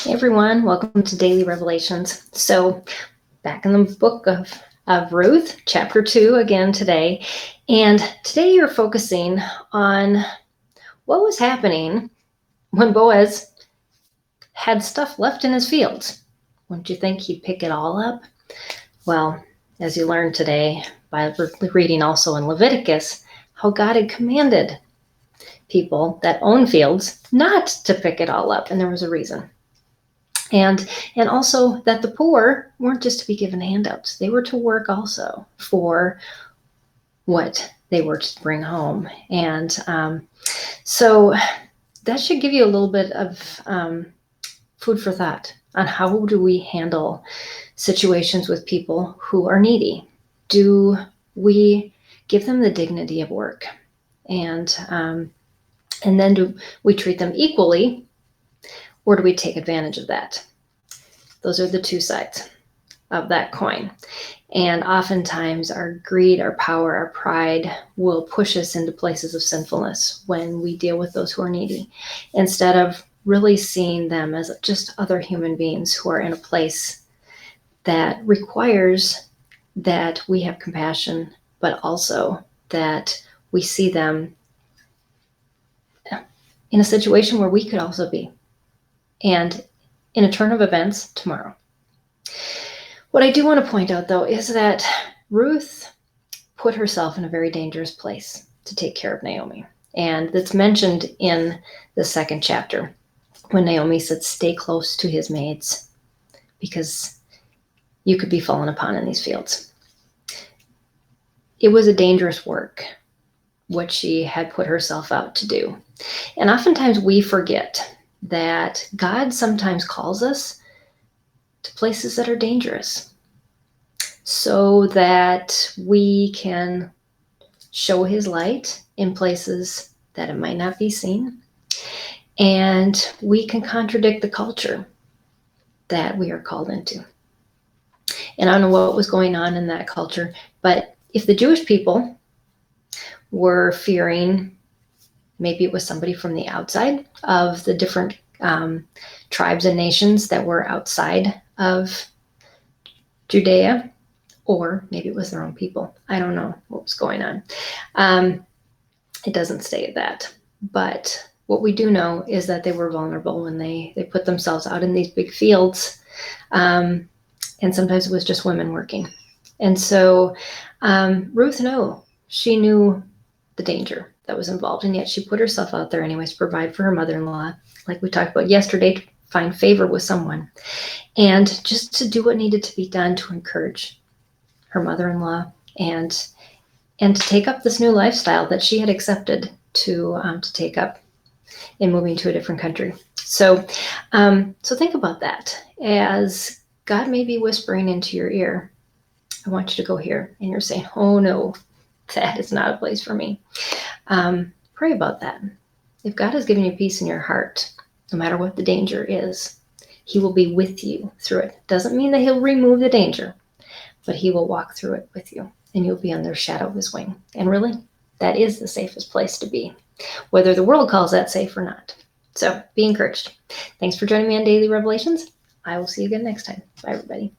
Hey everyone, welcome to Daily Revelations. So, back in the book of Ruth, chapter 2 again today. And today you're focusing on what was happening when Boaz had stuff left in his fields. Wouldn't you think he'd pick it all up? Well, as you learned today by reading also in Leviticus, how God had commanded people that own fields not to pick it all up, and there was a reason. And also that the poor weren't just to be given handouts. They were to work also for what they were to bring home. And so that should give you a little bit of food for thought on how do we handle situations with people who are needy. Do we give them the dignity of work? And then do we treat them equally, or do we take advantage of that? Those are the two sides of that coin. And oftentimes our greed, our power, our pride will push us into places of sinfulness when we deal with those who are needy, instead of really seeing them as just other human beings who are in a place that requires that we have compassion, but also that we see them in a situation where we could also be. And in a turn of events tomorrow. What I do want to point out, though, is that Ruth put herself in a very dangerous place to take care of Naomi. And that's mentioned in the second chapter when Naomi said, stay close to his maids because you could be fallen upon in these fields. It was a dangerous work, what she had put herself out to do. And oftentimes we forget that God sometimes calls us to places that are dangerous so that we can show his light in places that it might not be seen. And we can contradict the culture that we are called into. And I don't know what was going on in that culture, but if the Jewish people were fearing, maybe it was somebody from the outside of the different tribes and nations that were outside of Judea, or maybe it was their own people. I don't know what was going on. It doesn't state that. But what we do know is that they were vulnerable when they put themselves out in these big fields. And sometimes it was just women working. And so Ruth knew the danger that was involved, and yet she put herself out there anyways to provide for her mother-in-law, like we talked about yesterday, to find favor with someone, and just to do what needed to be done to encourage her mother-in-law and to take up this new lifestyle that she had accepted to take up in moving to a different country. So think about that as God may be whispering into your ear, I want you to go here, and you're saying, oh no, that is not a place for me. Pray about that. If God has given you peace in your heart, no matter what the danger is, he will be with you through it. Doesn't mean that he'll remove the danger, but he will walk through it with you, and you'll be under the shadow of his wing. And really, that is the safest place to be, whether the world calls that safe or not. So be encouraged. Thanks for joining me on Daily Revelations. I will see you again next time. Bye, everybody.